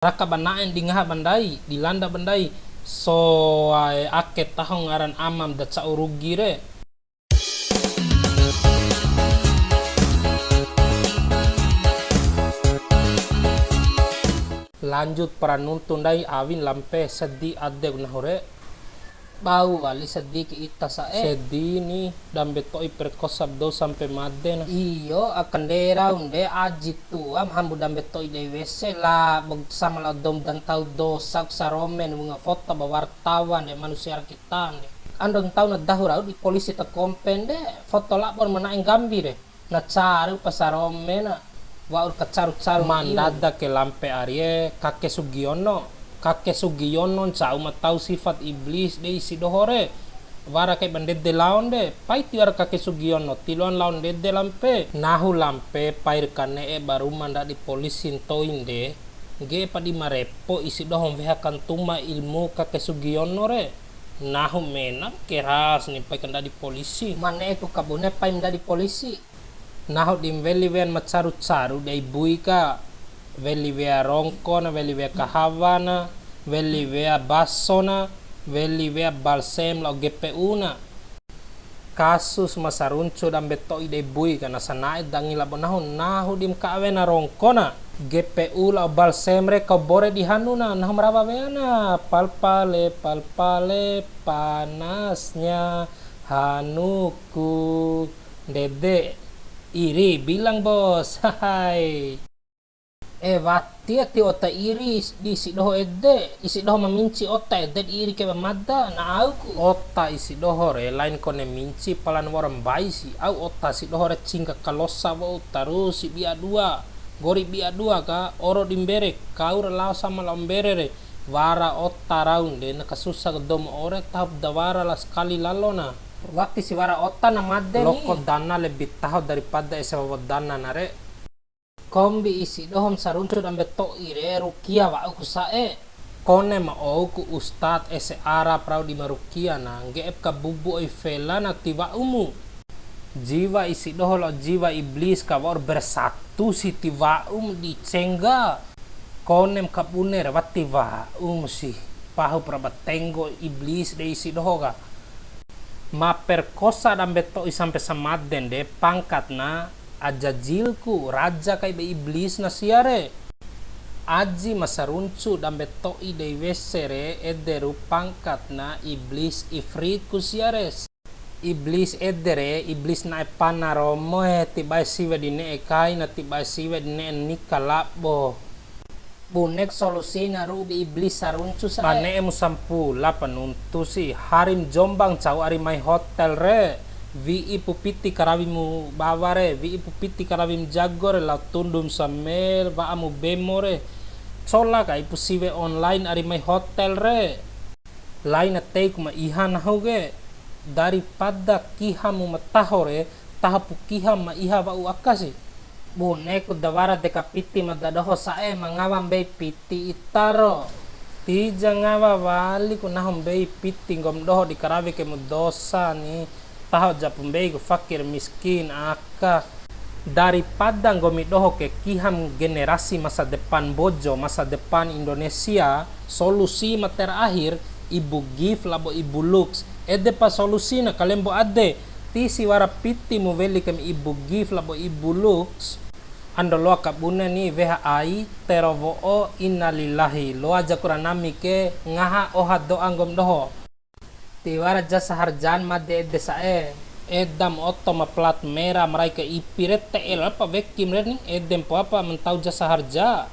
Raka banaen di ngaha bandai di landa bandai so ake tahong ngaran amam da ca urugi re. Lanjut para nuntun dai awin lampe sedih adek nah hore bau kali sedih ke ita sedih ni dambe toi perkosa do sampai maden iyo akan dera unde aji tuam hambu dambe toi de wese la sama la dom dan tau dosak saromen bunga foto ba wartawan de manusia kita de andong tau na dahura di polisi ta kompen de foto la bon menaeng gambi de na caru pasaromen na waur kacaru-caru mandada ke lampe Arye kakek Sugiono cau matau sifat iblis de isi dohore wara kay bandede laon de pai tiwar kakek Sugiono tiluan laon dede lampe nahu lampe pair kane baru manda di polisin toin de ge padi marepo isi dohom vehakan tuma ilmu kakek Sugiono re nahu mena keras ni pai kanda di polisi mane ku kabune pai menda di polisi nahu dim veli wen macaru-caru de ibuika veli wea rongkona, veli wea kahawana, veli wea basona, veli wea balsem lau GPU na kasus masaruncu dan beto ide bui karena sanae dangi labo nahu dim kawe na rongkona GPU lau balsem re kau bore di hanuna nahu merawa weana palpale panasnya hanuku dede iri bilang bos hai wati ti ota iri di isi doho isi doho meminci ota iri ke mamada na au ota isi doho re lain kone minci palan waram bai si au ota si doho re cingka kalosa wo tarusi bia dua gori bia dua ka oro dimbere kau lao sama lombere re wara ota raun de na kasusa dom ore tahap dawara la sekali lalona waktu si wara ota na madde loko dana lebih tahu daripada esawa dana nare kombi isi dohom saruncu dan beto ire rukia wa aku sae kone ma ku ustad ese ara prau di marukia na ngep ka bubu oi vela na tiwa umu jiwa isi doho lo jiwa iblis ka war bersatu si tiwa di cengga konem kapuner wa tiwa si pahu prabatenggo iblis de isi doho ka ma perkosa dan beto sampai samaden de pangkat na ajajilku raja kai be iblis na siare aji masaruncu dan beto ide wesere ederu pangkat na iblis ifritku siare iblis edere iblis na panaromo tibai siwe dine kai na tibai siwe dine nikalabo bunek solusi na rubi iblis saruncu sa bane musampula penuntu si harim Jombang cau ari mai hotel re vi pupiti karawimu baware vi pupiti karawim jagore la tundum samel va amu bemore cola kai pusiwe online ari mai hotel re lain take ma ihan hauge daripada kihamu matahore tahapu kiham ma iha wa akasi bonek dawara dekapiti madadaho sae mangawam be piti itaro ti jangawa wali kunahom be piti ngom doho di karawi ke mudosa ni tahu japumbei fakir miskin aka daripada ngomi doho ke kiham generasi masa depan bojo masa depan Indonesia solusi terakhir ibu gif labo ibu lux pa solusi na kalembo ade ti si wara piti mu veli kami ibu gif labo ibu lux ando loa kabuna ni VHI terovo o innalillahi loa jakuranami ke ngaha oha do anggom doho tiwara jasa harjan made desae edam oto ma plat merah mereka ipiret TL apa vekim nih edem po apa mentau jasa harja